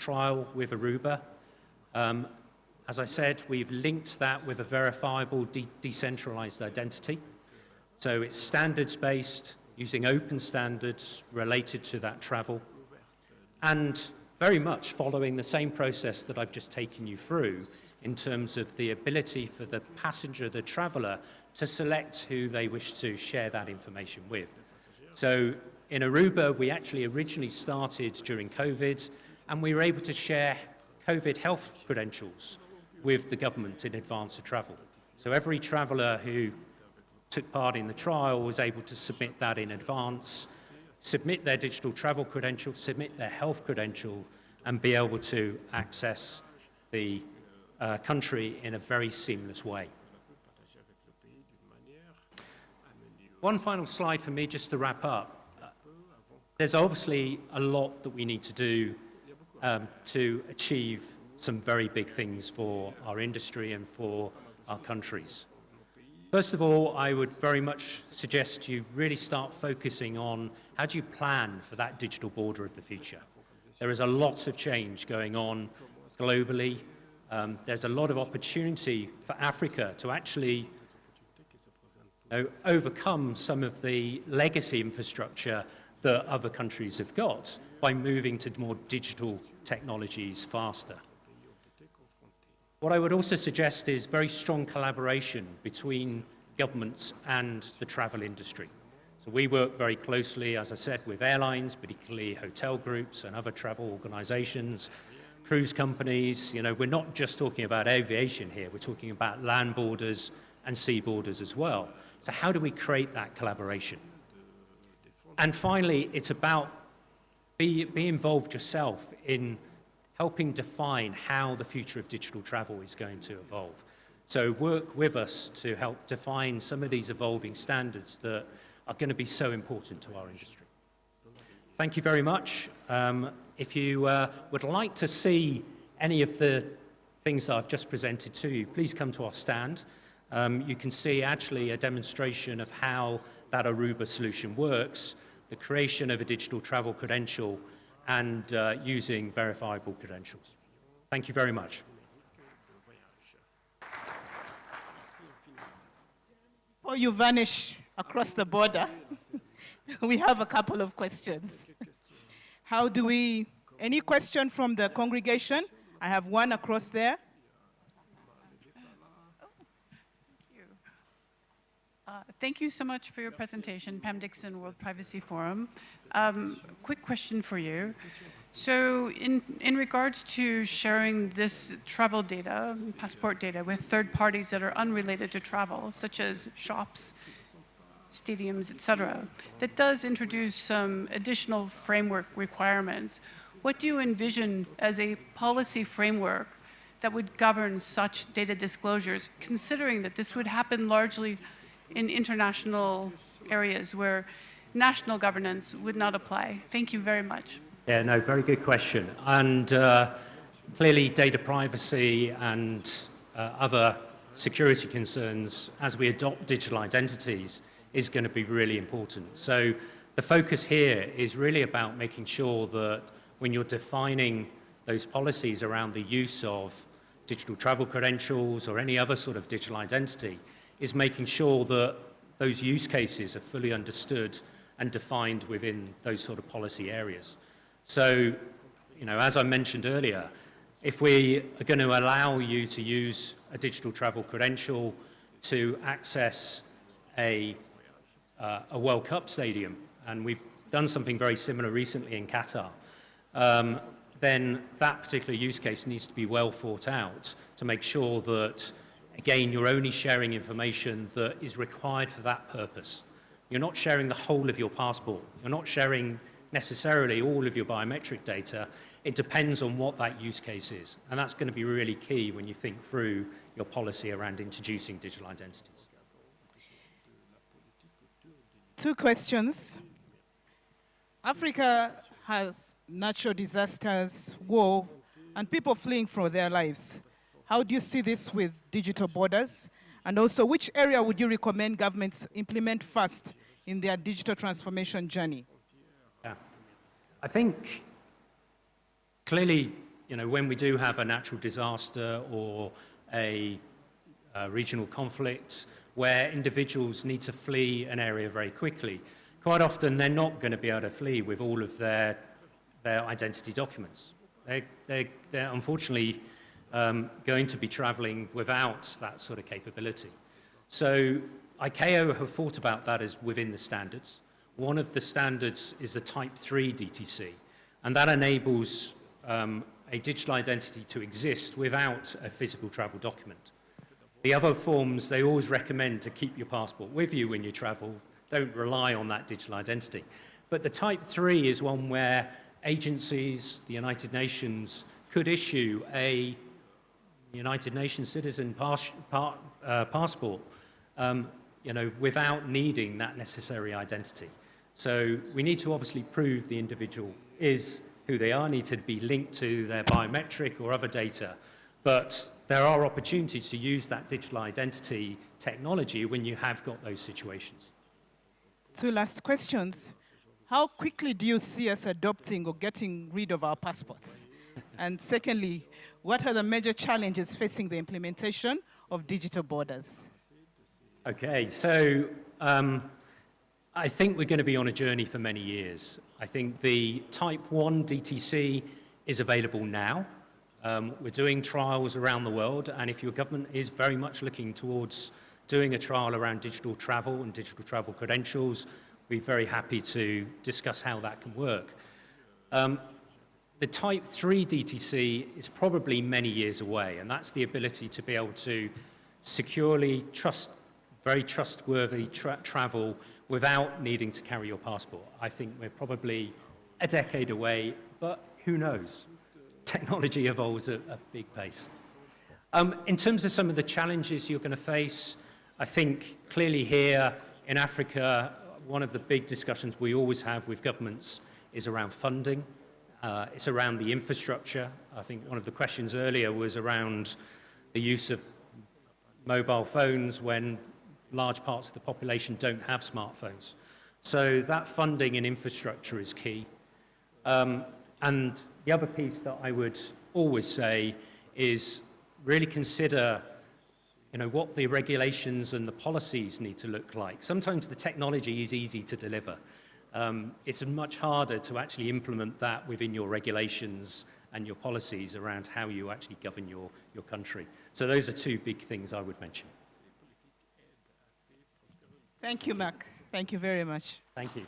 trial with Aruba. As I said, we've linked that with a verifiable decentralized identity. So it's standards-based, using open standards related to that travel, and very much following the same process that I've just taken you through in terms of the ability for the passenger, the traveler, to select who they wish to share that information with. So in Aruba, we actually originally started during COVID, and we were able to share COVID health credentials with the government in advance of travel. So every traveler who took part in the trial was able to submit that in advance, submit their digital travel credential, submit their health credential, and be able to access the country in a very seamless way. One final slide for me just to wrap up. There's obviously a lot that we need to do to achieve some very big things for our industry and for our countries. First of all, I would very much suggest you really start focusing on how do you plan for that digital border of the future. There is a lot of change going on globally. There's a lot of opportunity for Africa to actually overcome some of the legacy infrastructure that other countries have got by moving to more digital technologies faster. What I would also suggest is very strong collaboration between governments and the travel industry. So we work very closely, as I said, with airlines, particularly hotel groups and other travel organizations, cruise companies. You know, we're not just talking about aviation here, we're talking about land borders and sea borders as well. So how do we create that collaboration? And finally, it's about be involved yourself in helping define how the future of digital travel is going to evolve. So work with us to help define some of these evolving standards that are going to be so important to our industry. Thank you very much. If you would like to see any of the things that I've just presented to you, please come to our stand. You can see actually a demonstration of how that Aruba solution works, the creation of a digital travel credential, and using verifiable credentials. Thank you very much. Before you vanish across the border, we have a couple of questions. How do we, any question from the congregation? I have one across there. Thank you so much for your presentation, Pam Dixon, World Privacy Forum. Quick question for you. So in regards to sharing this travel data, passport data, with third parties that are unrelated to travel, such as shops, stadiums, etc., that does introduce some additional framework requirements. What do you envision as a policy framework that would govern such data disclosures, considering that this would happen largely in international areas where national governance would not apply? Thank you very much. Yeah, no, very good question. And clearly data privacy and other security concerns as we adopt digital identities is going to be really important. So the focus here is really about making sure that when you're defining those policies around the use of digital travel credentials or any other sort of digital identity, is making sure that those use cases are fully understood and defined within those sort of policy areas. So, you know, as I mentioned earlier, if we are going to allow you to use a digital travel credential to access a World Cup stadium, and we've done something very similar recently in Qatar, then that particular use case needs to be well thought out to make sure that, again, you're only sharing information that is required for that purpose. You're not sharing the whole of your passport. You're not sharing necessarily all of your biometric data. It depends on what that use case is. And that's going to be really key when you think through your policy around introducing digital identities. Two questions. Africa has natural disasters, war, and people fleeing for their lives. How do you see this with digital borders? And also, which area would you recommend governments implement first in their digital transformation journey? Yeah. I think clearly when we do have a natural disaster or a regional conflict where individuals need to flee an area very quickly, quite often they're not going to be able to flee with all of their identity documents. They're unfortunately going to be traveling without that sort of capability. So ICAO have thought about that as within the standards. One of the standards is a Type 3 DTC, and that enables a digital identity to exist without a physical travel document. The other forms, they always recommend to keep your passport with you when you travel. Don't rely on that digital identity. But the Type 3 is one where agencies, the United Nations, could issue a United Nations citizen passport, without needing that necessary identity. So we need to obviously prove the individual is who they are, need to be linked to their biometric or other data. But there are opportunities to use that digital identity technology when you have got those situations. Two last questions. How quickly do you see us adopting or getting rid of our passports? And secondly, what are the major challenges facing the implementation of digital borders? Okay, so I think we're going to be on a journey for many years. I think the Type 1 DTC is available now. We're doing trials around the world, and if your government is very much looking towards doing a trial around digital travel and digital travel credentials, we're very happy to discuss how that can work. The Type 3 DTC is probably many years away, and that's the ability to be able to securely very trustworthy travel without needing to carry your passport. I think we're probably a decade away, but who knows? Technology evolves at a big pace. In terms of some of the challenges you're going to face, I think clearly here in Africa, one of the big discussions we always have with governments is around funding. It's around the infrastructure. I think one of the questions earlier was around the use of mobile phones when large parts of the population don't have smartphones. So that funding and infrastructure is key. And the other piece that I would always say is really consider what the regulations and the policies need to look like. Sometimes the technology is easy to deliver. It's much harder to actually implement that within your regulations and your policies around how you actually govern your country. So those are two big things I would mention. Thank you, Mark. Thank you very much. Thank you.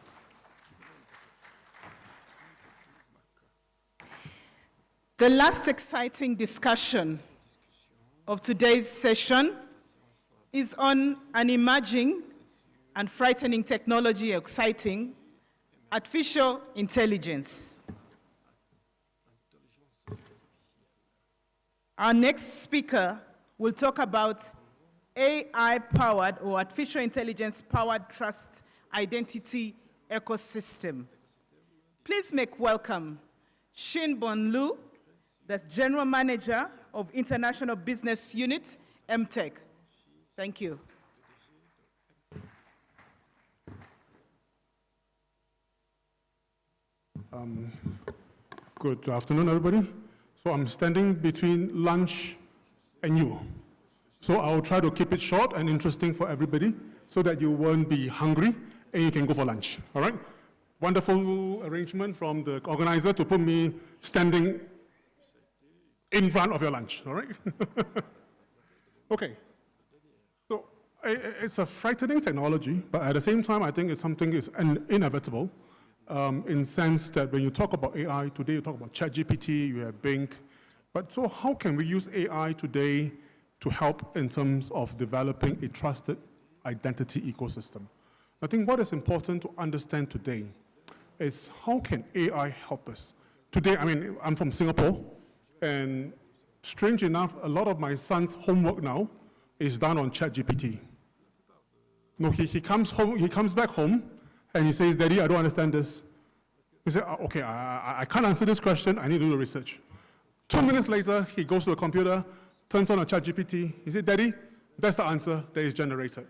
The last exciting discussion of today's session is on an emerging and frightening technology, exciting artificial intelligence. Our next speaker will talk about AI-powered or artificial intelligence-powered trust identity ecosystem. Please make welcome Shin-Bon Lu, the General Manager of International Business Unit, MTech. Thank you. Good afternoon, everybody. So I'm standing between lunch and you. So I'll try to keep it short and interesting for everybody so that you won't be hungry and you can go for lunch, all right? Wonderful arrangement from the organizer to put me standing in front of your lunch, all right? Okay. So it's a frightening technology, but at the same time, I think it's something is inevitable in sense that when you talk about AI, today you talk about ChatGPT, you have Bing, but so how can we use AI today to help in terms of developing a trusted identity ecosystem? I think what is important to understand today is how can AI help us? Today, I mean, I'm from Singapore, and strange enough, a lot of my son's homework now is done on ChatGPT. No, he comes home, he comes back home, and he says, Daddy, I don't understand this. He said, okay, I can't answer this question, I need to do the research. 2 minutes later, he goes to the computer, turns on a ChatGPT, he said, Daddy, that's the answer that is generated.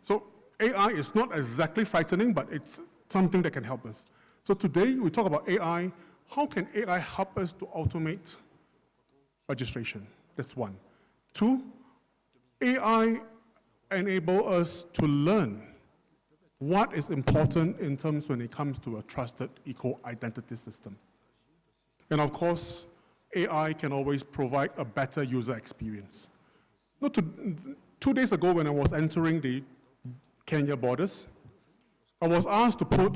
So AI is not exactly frightening, but it's something that can help us. So today, we talk about AI. How can AI help us to automate registration. That's one. Two, AI enable us to learn what is important in terms when it comes to a trusted eco-identity system. And of course, AI can always provide a better user experience. 2 days ago when I was entering the Kenya borders, I was asked to put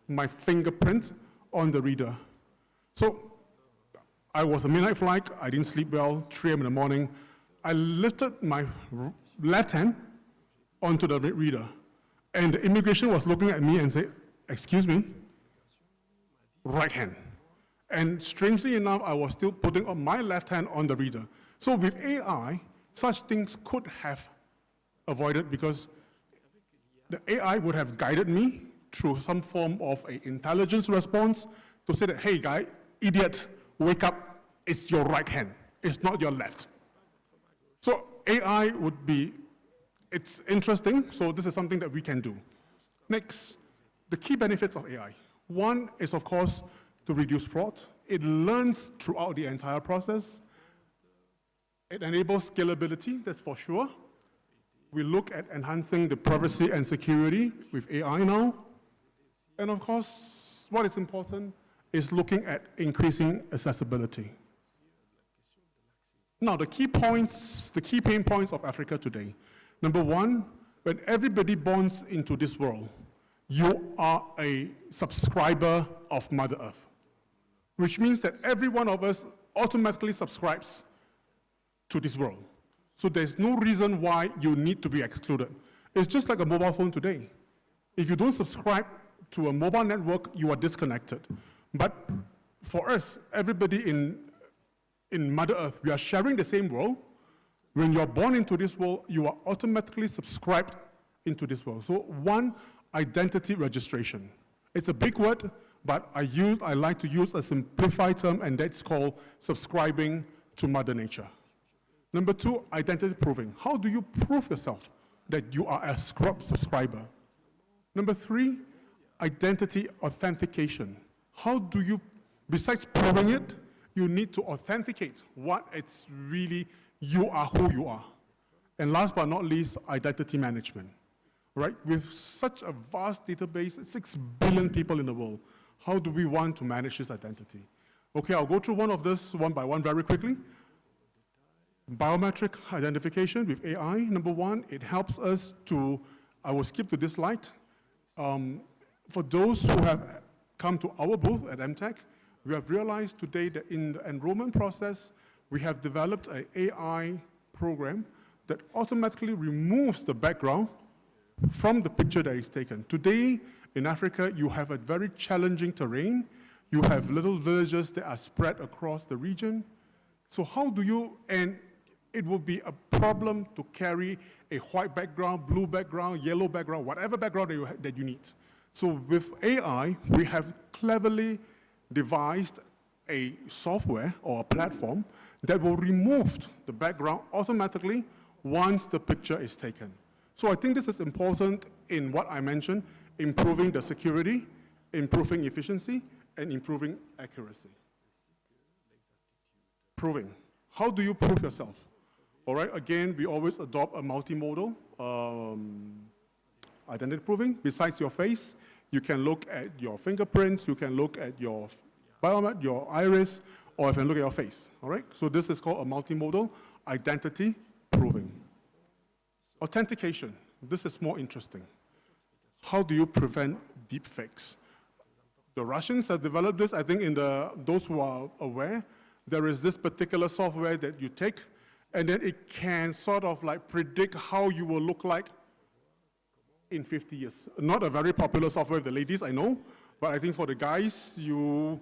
my fingerprint on the reader. So I was a midnight flight, I didn't sleep well, 3 a.m. in the morning. I lifted my left hand onto the reader, and the immigration was looking at me and said, "Excuse me, right hand." And strangely enough, I was still putting on my left hand on the reader. So with AI, such things could have avoided because the AI would have guided me through some form of an intelligence response to say that, "Hey guy, idiot, wake up, it's your right hand, it's not your left." So AI would be, it's interesting, so this is something that we can do. Next, the key benefits of AI. One is, of course, to reduce fraud. It learns throughout the entire process. It enables scalability, that's for sure. We look at enhancing the privacy and security with AI now. And of course, what is important is looking at increasing accessibility. Now, the key pain points of Africa today. Number one, when everybody bonds into this world, you are a subscriber of Mother Earth, which means that every one of us automatically subscribes to this world. So there's no reason why you need to be excluded. It's just like a mobile phone today. If you don't subscribe to a mobile network, you are disconnected. But for us, everybody in Mother Earth, we are sharing the same world. When you're born into this world, you are automatically subscribed into this world. So one, identity registration. It's a big word, but I like to use a simplified term, and that's called subscribing to Mother Nature. Number two, identity proving. How do you prove yourself that you are a subscriber? Number three, identity authentication. How do you, besides proving it, you need to authenticate what it's really, you are who you are. And last but not least, identity management, right? With such a vast database, 6 billion people in the world, how do we want to manage this identity? Okay, I'll go through one of this one by one very quickly. Biometric identification with AI. Number one, it helps us to, I will skip to this slide. For those who have come to our booth at MTech, we have realized today that in the enrollment process, we have developed an AI program that automatically removes the background from the picture that is taken. Today, in Africa, you have a very challenging terrain. You have little villages that are spread across the region. So how do you, and it will be a problem to carry a white background, blue background, yellow background, whatever background that you need. So with AI, we have cleverly devised a software or a platform that will remove the background automatically once the picture is taken. So I think this is important in what I mentioned, improving the security, improving efficiency, and improving accuracy. Proving. How do you prove yourself? All right, again, we always adopt a multimodal identity proving. Besides your face, you can look at your fingerprints, you can look at your biomet, your iris, or you can look at your face, all right? So this is called a multimodal identity proving. Authentication, this is more interesting. How do you prevent deepfakes? The Russians have developed this. I think in those who are aware, there is this particular software that you take, and then it can sort of like predict how you will look like in 50 years. Not a very popular software with the ladies, I know, but I think for the guys, not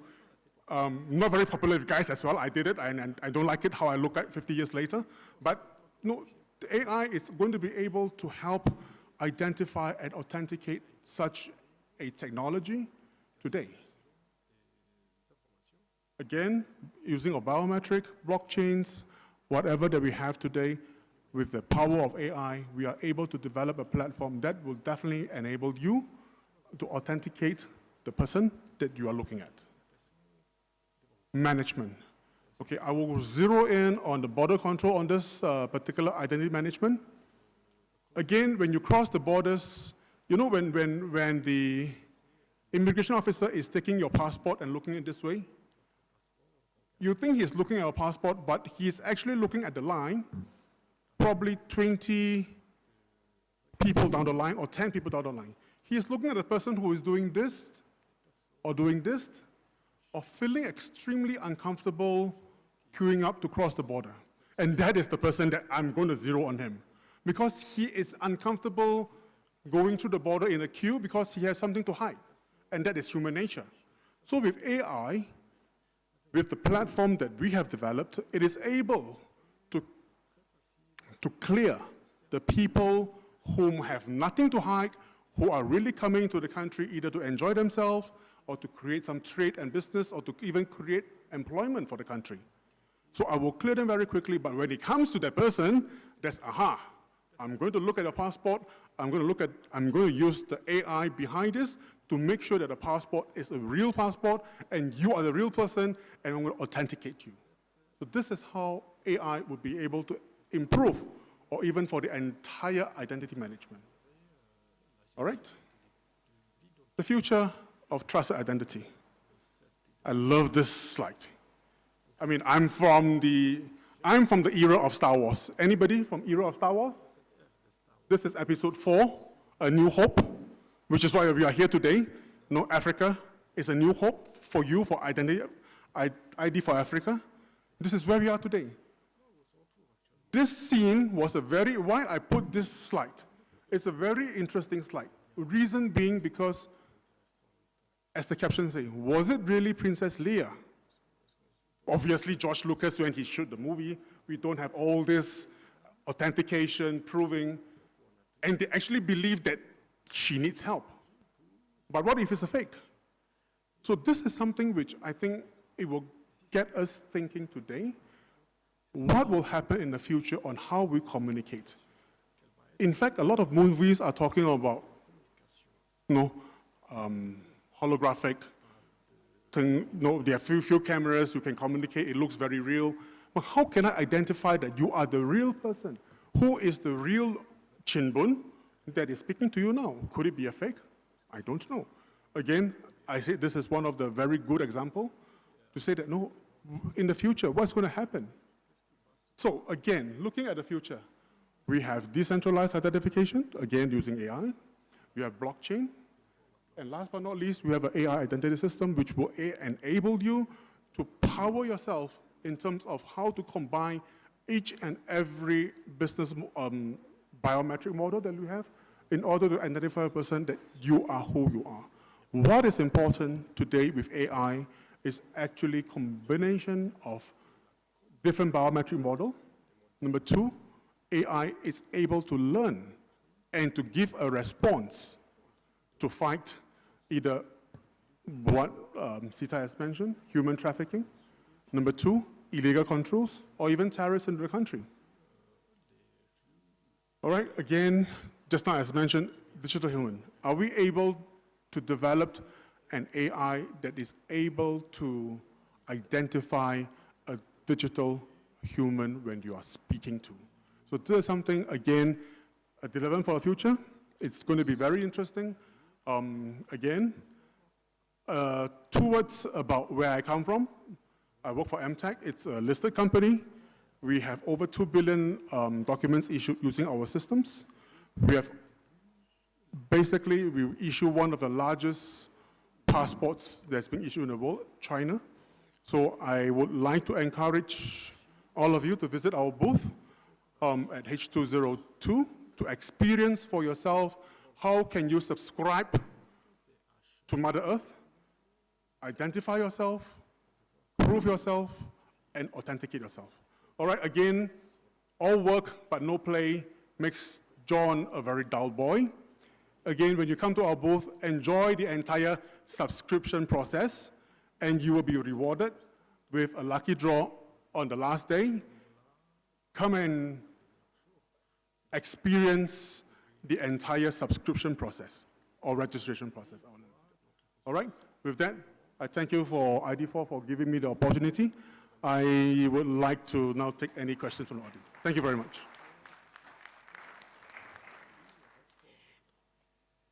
very popular with guys as well. I did it, and I don't like it how I look like 50 years later. But no, the AI is going to be able to help identify and authenticate such a technology today. Again, using a biometric, blockchains, whatever that we have today, with the power of AI, we are able to develop a platform that will definitely enable you to authenticate the person that you are looking at. Management. Okay, I will zero in on the border control on this particular identity management. Again, when you cross the borders, you know when the immigration officer is taking your passport and looking at this way, you think he's looking at your passport, but he's actually looking at the line, probably 20 people down the line or 10 people down the line. He's looking at a person who is doing this or doing this or feeling extremely uncomfortable queuing up to cross the border. And that is the person that I'm going to zero on him. Because he is uncomfortable going through the border in a queue because he has something to hide. And that is human nature. So with AI, with the platform that we have developed, it is able to clear the people whom have nothing to hide, who are really coming to the country either to enjoy themselves or to create some trade and business or to even create employment for the country. So I will clear them very quickly, but when it comes to that person, that's I'm going to look at the passport, I'm going to use the AI behind this to make sure that the passport is a real passport and you are the real person and I'm going to authenticate you. So this is how AI would be able to improve or even for the entire identity management. All right? The future of trusted identity. I love this slide. I mean, I'm from the era of Star Wars. Anybody from era of Star Wars? This is episode 4, A New Hope, which is why we are here today. Africa is a new hope for you, for identity, ID for Africa. This is where we are today. This scene was why I put this slide. It's a very interesting slide. Reason being because, as the caption says, was it really Princess Leia? Obviously, George Lucas, when he shot the movie, we don't have all this authentication, proving, and they actually believe that she needs help. But what if it's a fake? So this is something which I think it will get us thinking today. What will happen in the future on how we communicate? In fact, a lot of movies are talking about, holographic thing. There are few cameras, you can communicate, it looks very real. But how can I identify that you are the real person? Who is the real Chinbun that is speaking to you now? Could it be a fake? I don't know. Again, I say this is one of the very good examples to say that, in the future, what's going to happen? So again, looking at the future, we have decentralized identification, again, using AI. We have blockchain. And last but not least, we have an AI identity system which will enable you to power yourself in terms of how to combine each and every business biometric model that we have in order to identify a person that you are who you are. What is important today with AI is actually combination of different biometric model. Number 2, AI is able to learn and to give a response to fight either what Sita has mentioned, human trafficking. Number 2, illegal controls, or even terrorists into the country. All right, again, just now as mentioned, digital human. Are we able to develop an AI that is able to identify a digital human when you are speaking to? So this is something, again, a development for the future. It's going to be very interesting. Again, 2 words about where I come from. I work for MTech. It's a listed company. We have over 2 billion documents issued using our systems. We issue one of the largest passports that's been issued in the world, China. So I would like to encourage all of you to visit our booth at H202 to experience for yourself how can you subscribe to Mother Earth, identify yourself, prove yourself, and authenticate yourself. All right, again, all work but no play makes John a very dull boy. Again, when you come to our booth, enjoy the entire subscription process, and you will be rewarded with a lucky draw on the last day. Come and experience the entire subscription process or registration process. All right, with that, I thank you for ID4 for giving me the opportunity. I would like to now take any questions from the audience. Thank you very much.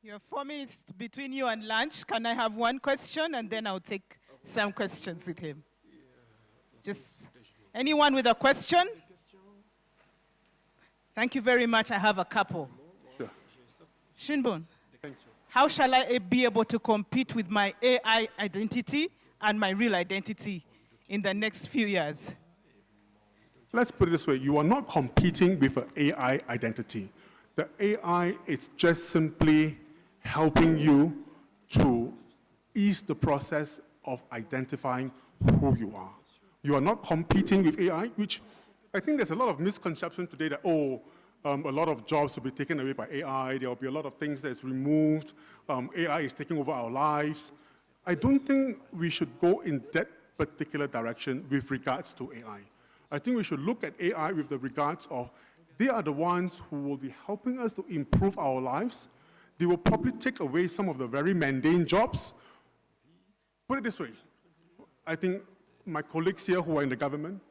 You have 4 minutes between you and lunch. Can I have one question, and then I'll take some questions with him? Just anyone with a question? Thank you very much. I have a couple. Sure. Shinbun, how shall I be able to compete with my AI identity and my real identity in the next few years? Let's put it this way. You are not competing with an AI identity. The AI is just simply helping you to ease the process of identifying who you are. You are not competing with AI, which I think there's a lot of misconception today that, a lot of jobs will be taken away by AI. There will be a lot of things that's removed. AI is taking over our lives. I don't think we should go in that particular direction with regards to AI. I think we should look at AI with the regards of they are the ones who will be helping us to improve our lives. They will probably take away some of the very mundane jobs. Put it this way, I think my colleagues here who are in the government,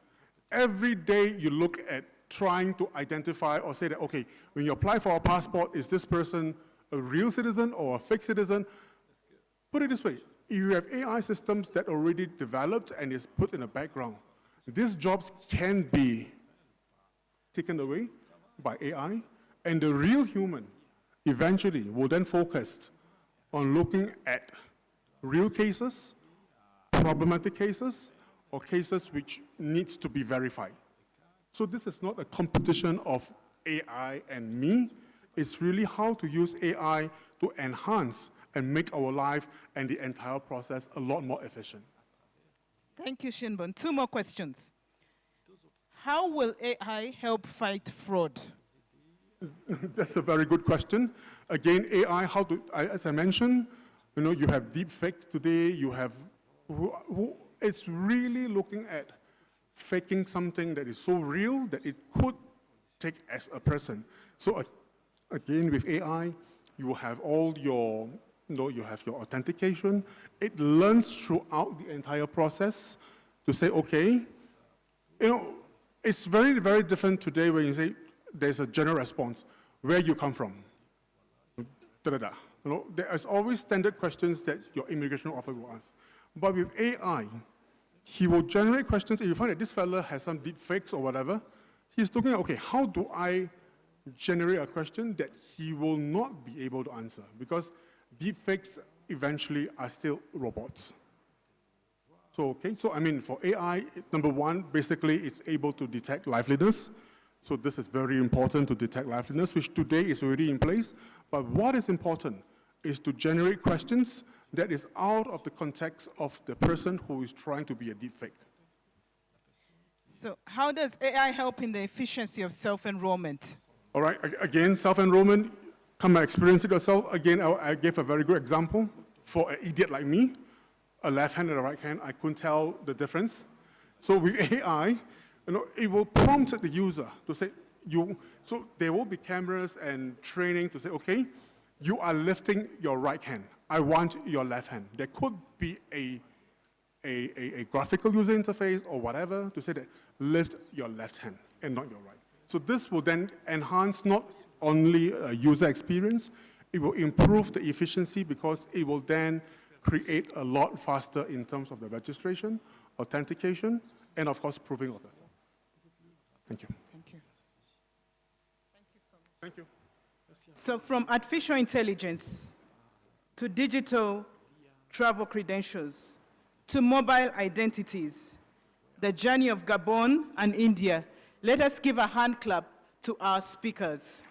every day you look at trying to identify or say that, okay, when you apply for a passport, is this person a real citizen or a fake citizen? Put it this way, if you have AI systems that are already developed and is put in the background, these jobs can be taken away by AI, and the real human eventually will then focus on looking at real cases, problematic cases, or cases which needs to be verified. So this is not a competition of AI and me. It's really how to use AI to enhance and make our life and the entire process a lot more efficient. Thank you, Shinbun. 2 more questions. How will AI help fight fraud? That's a very good question. Again, AI, as I mentioned, you have deep fakes today, you have it's really looking at faking something that is so real that it could take as a person. So again, with AI, you will have all your, you have your authentication. It learns throughout the entire process to say, okay, it's very, very different today when you say there's a general response, where you come from. Da-da-da. There's always standard questions that your immigration officer will ask. But with AI, he will generate questions. If you find that this fella has some deep fakes or whatever, he's looking at, okay, how do I generate a question that he will not be able to answer? Because deep fakes eventually are still robots. So, for AI, number one, basically it's able to detect liveliness. So this is very important to detect liveliness, which today is already in place. But what is important is to generate questions that is out of the context of the person who is trying to be a deepfake. So how does AI help in the efficiency of self-enrollment? All right, again, self-enrollment, come and experience it yourself. Again, I gave a very good example. For an idiot like me, a left hand and a right hand, I couldn't tell the difference. So with AI, it will prompt the user to say, so there will be cameras and training to say, okay, you are lifting your right hand. I want your left hand. There could be a graphical user interface or whatever to say that lift your left hand and not your right. So this will then enhance not only a user experience, it will improve the efficiency because it will then create a lot faster in terms of the registration, authentication, and of course, proving of the form. Thank you. Thank you. Thank you so much. Thank you. So from artificial intelligence to digital travel credentials to mobile identities, the journey of Gabon and India, let us give a hand clap to our speakers.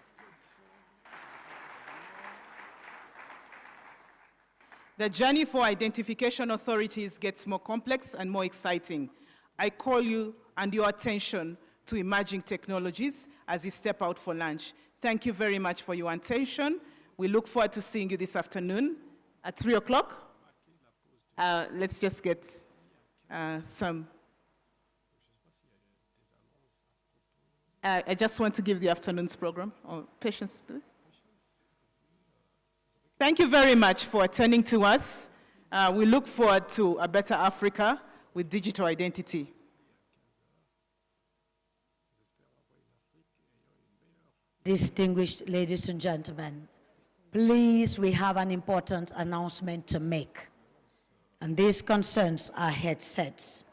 The journey for identification authorities gets more complex and more exciting. I call you and your attention to emerging technologies as you step out for lunch. Thank you very much for your attention. We look forward to seeing you this afternoon at 3 o'clock. Let's just get some. I just want to give the afternoon's program. Oh, patience. Thank you very much for attending to us. We look forward to a better Africa with digital identity. Distinguished ladies and gentlemen, please, we have an important announcement to make. And this concerns our headsets.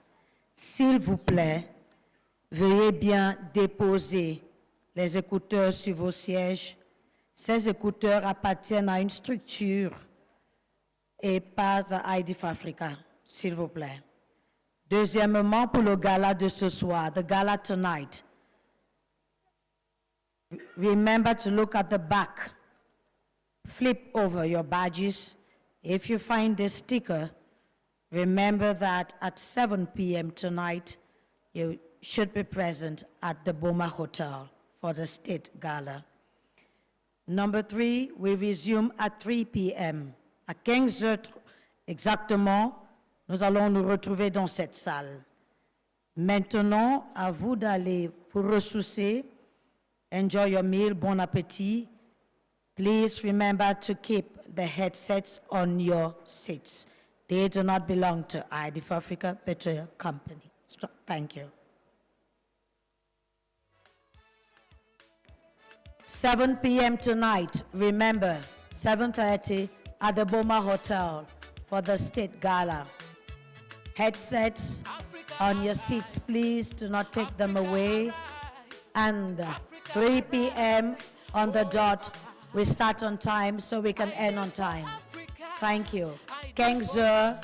S'il vous plaît, veuillez bien déposer les écouteurs sur vos sièges. Ces écouteurs appartiennent à une structure et pas à IDF Africa, s'il vous plaît. Deuxièmement, pour le gala de ce soir, the gala tonight, remember to look at the back. Flip over your badges. If you find this sticker, remember that at 7 p.m. tonight, you should be present at the Boma Hotel for the State Gala. Number 3, we resume at 3 p.m. À 15 heures exactement, nous allons nous retrouver dans cette salle. Maintenant, à vous d'aller vous ressourcer. Enjoy your meal, bon appétit. Please remember to keep the headsets on your seats. They do not belong to IDF Africa, but to your company. Thank you. 7 p.m. tonight, remember, 7:30 at the Boma Hotel for the State Gala. Headsets on your seats, please do not take them away. And 3 p.m. on the dot, we start on time so we can end on time. Thank you. 15 heures,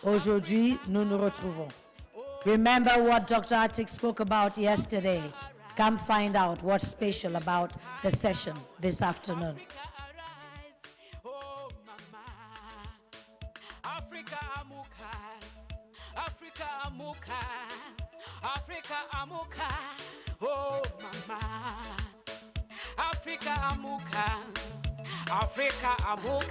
aujourd'hui, nous nous retrouvons. Remember what Dr. Atik spoke about yesterday. Come find out what's special about the session this afternoon. Africa amuka, Africa amuka, oh mama. Africa amuka, Africa amuka.